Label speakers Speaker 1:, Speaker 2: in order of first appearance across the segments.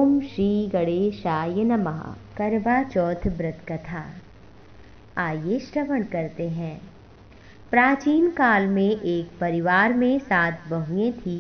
Speaker 1: ओम श्री गणेशाय नमः। करवा चौथ व्रत कथा। आइए श्रवण करते हैं। प्राचीन काल में एक परिवार में 7 बहुएं थीं।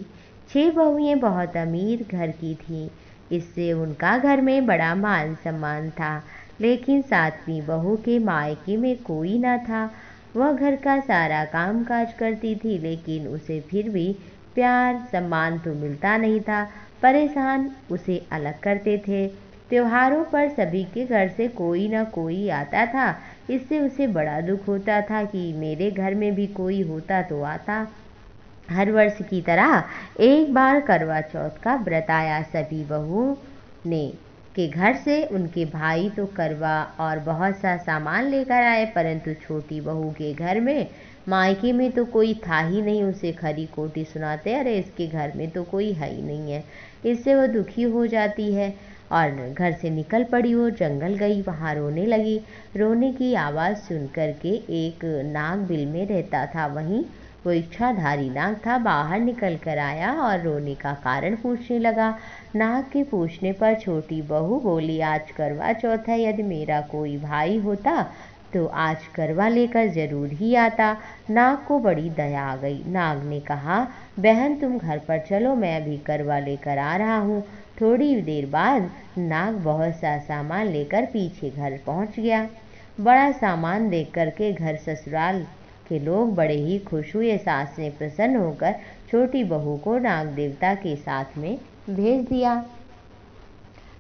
Speaker 1: 6 बहुएं बहुत अमीर घर की थीं, इससे उनका घर में बड़ा मान सम्मान था। लेकिन 7वीं बहू के मायके में कोई न था। वह घर का सारा काम काज करती थी, लेकिन उसे फिर भी प्यार सम्मान तो मिलता नहीं था। परेशान उसे अलग करते थे। त्योहारों पर सभी के घर से कोई न कोई आता था। इससे उसे बड़ा दुख होता था कि मेरे घर में भी कोई होता तो आता। हर वर्ष की तरह एक बार करवा चौथ का व्रत आया। सभी बहुओं ने के घर से उनके भाई तो करवा और बहुत सा सामान लेकर आए, परंतु छोटी बहू के घर में मायके में तो कोई था ही नहीं। उसे खरी खोटी सुनाते, अरे इसके घर में तो कोई है ही नहीं है। इससे वह दुखी हो जाती है और घर से निकल पड़ी। वो जंगल गई, वहाँ रोने लगी। रोने की आवाज़ सुन कर के एक नाग बिल में रहता था। वहीं वो इच्छाधारी नाग था। बाहर निकल कर आया और रोने का कारण पूछने लगा। नाग के पूछने पर छोटी बहू बोली, आज करवा चौथ है, यदि मेरा कोई भाई होता तो आज करवा लेकर जरूर ही आता। नाग को बड़ी दया आ गई। नाग ने कहा, बहन तुम घर पर चलो, मैं अभी करवा लेकर आ रहा हूँ। थोड़ी देर बाद नाग बहुत सा सामान लेकर पीछे घर पहुँच गया। बड़ा सामान देख करके घर ससुराल के लोग बड़े ही खुश हुए। सास ने प्रसन्न होकर छोटी बहू को नाग देवता के साथ में भेज दिया।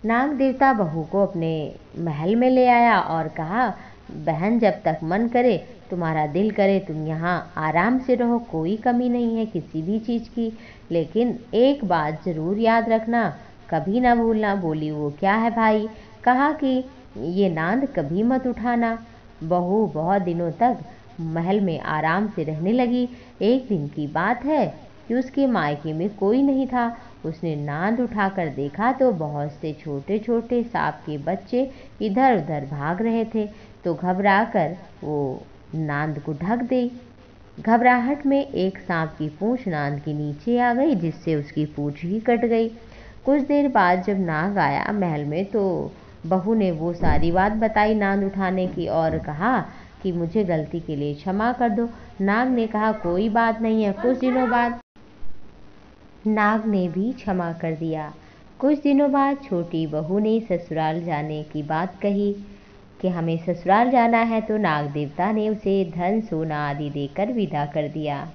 Speaker 1: नाग देवता बहू को अपने महल में ले आया और कहा, बहन जब तक मन करे, तुम्हारा दिल करे, तुम यहाँ आराम से रहो, कोई कमी नहीं है किसी भी चीज़ की। लेकिन एक बात ज़रूर याद रखना, कभी ना भूलना। बोली, वो क्या है भाई? कहा कि ये नांद कभी मत उठाना। बहू बहुत दिनों तक महल में आराम से रहने लगी। एक दिन की बात है कि उसके मायके में कोई नहीं था। उसने नांद उठाकर देखा तो बहुत से छोटे छोटे सांप के बच्चे इधर उधर भाग रहे थे। तो घबराकर वो नांद को ढक दी। घबराहट में एक सांप की पूंछ नांद के नीचे आ गई, जिससे उसकी पूंछ ही कट गई। कुछ देर बाद जब नाग आया महल में तो बहू ने वो सारी बात बताई नांद उठाने की और कहा कि मुझे गलती के लिए क्षमा कर दो। नाग ने कहा, कोई बात नहीं है। कुछ दिनों बाद नाग ने भी क्षमा कर दिया। कुछ दिनों बाद छोटी बहू ने ससुराल जाने की बात कही कि हमें ससुराल जाना है, तो नाग देवता ने उसे धन सोना आदि देकर विदा कर दिया।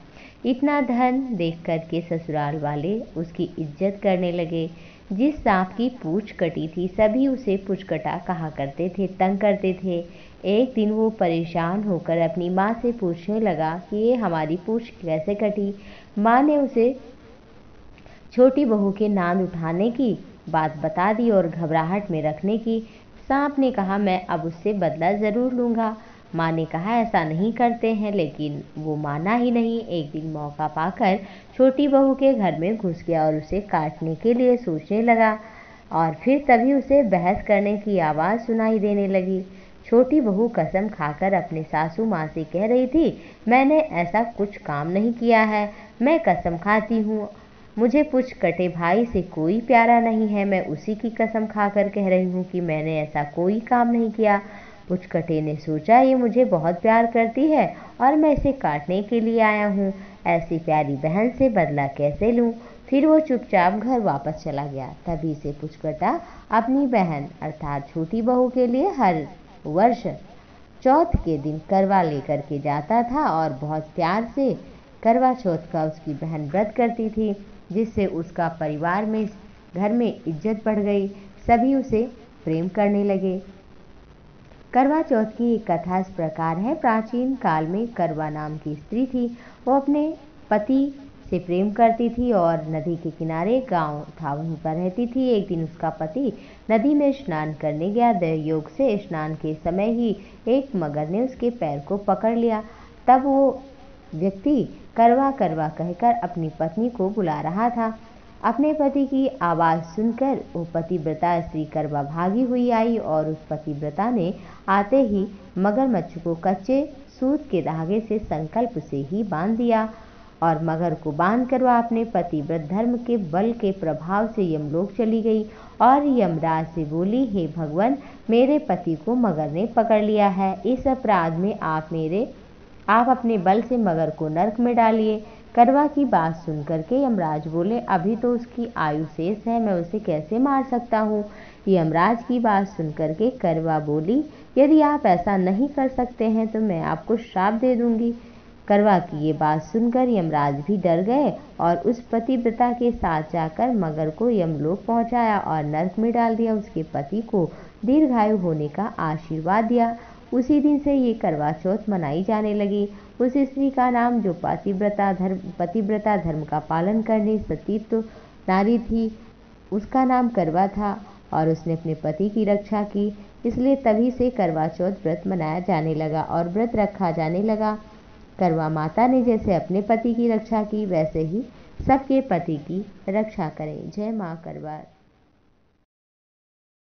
Speaker 1: इतना धन देख कर के ससुराल वाले उसकी इज्जत करने लगे। जिस सांप की पूंछ कटी थी सभी उसे पुचकटा कहा करते थे, तंग करते थे। एक दिन वो परेशान होकर अपनी माँ से पूछने लगा कि ये हमारी पूंछ कैसे कटी। माँ ने उसे छोटी बहू के नांद उठाने की बात बता दी और घबराहट में रखने की। सांप ने कहा, मैं अब उससे बदला ज़रूर लूँगा। माँ ने कहा, ऐसा नहीं करते हैं, लेकिन वो माना ही नहीं। एक दिन मौका पाकर छोटी बहू के घर में घुस गया और उसे काटने के लिए सोचने लगा और फिर तभी उसे बहस करने की आवाज़ सुनाई देने लगी। छोटी बहू कसम खाकर अपने सासू माँ से कह रही थी, मैंने ऐसा कुछ काम नहीं किया है, मैं कसम खाती हूँ, मुझे पुछ कटे भाई से कोई प्यारा नहीं है। मैं उसी की कसम खाकर कह रही हूँ कि मैंने ऐसा कोई काम नहीं किया। पुचकटे ने सोचा, ये मुझे बहुत प्यार करती है और मैं इसे काटने के लिए आया हूँ। ऐसी प्यारी बहन से बदला कैसे लूँ? फिर वो चुपचाप घर वापस चला गया। तभी से पुचकटा अपनी बहन अर्थात छोटी बहू के लिए हर वर्ष चौथ के दिन करवा लेकर के जाता था और बहुत प्यार से करवा चौथ का उसकी बहन व्रत करती थी, जिससे उसका परिवार में घर में इज्जत बढ़ गई। सभी उसे प्रेम करने लगे। करवा चौथ की एक कथा इस प्रकार है। प्राचीन काल में करवा नाम की स्त्री थी। वो अपने पति से प्रेम करती थी और नदी के किनारे गांव था, वहीं पर रहती थी। एक दिन उसका पति नदी में स्नान करने गया। योग से स्नान के समय ही एक मगर ने उसके पैर को पकड़ लिया। तब वो व्यक्ति करवा करवा कहकर अपनी पत्नी को बुला रहा था। अपने पति की आवाज़ सुनकर वो पतिव्रता स्त्री करवा भागी हुई आई और उस पतिव्रता ने आते ही मगरमच्छ को कच्चे सूत के धागे से संकल्प से ही बांध दिया। और मगर को बांधकर वह अपने पतिव्रत धर्म के बल के प्रभाव से यमलोक चली गई और यमराज से बोली, हे भगवान, मेरे पति को मगर ने पकड़ लिया है। इस अपराध में आप अपने बल से मगर को नरक में डालिए। करवा की बात सुन करके यमराज बोले, अभी तो उसकी आयु शेष है, मैं उसे कैसे मार सकता हूँ। यमराज की बात सुन करके करवा बोली, यदि आप ऐसा नहीं कर सकते हैं तो मैं आपको श्राप दे दूंगी। करवा की ये बात सुनकर यमराज भी डर गए और उस पतिव्रता के साथ जाकर मगर को यमलोक पहुंचाया और नरक में डाल दिया। उसके पति को दीर्घायु होने का आशीर्वाद दिया। उसी दिन से ये करवा चौथ मनाई जाने लगी। उस स्त्री का नाम जो पतिव्रता धर्म का पालन करने सतीत्व नारी थी, उसका नाम करवा था और उसने अपने पति की रक्षा की, इसलिए तभी से करवा चौथ व्रत मनाया जाने लगा और व्रत रखा जाने लगा। करवा माता ने जैसे अपने पति की रक्षा की, वैसे ही सबके पति की रक्षा करें। जय माँ करवा।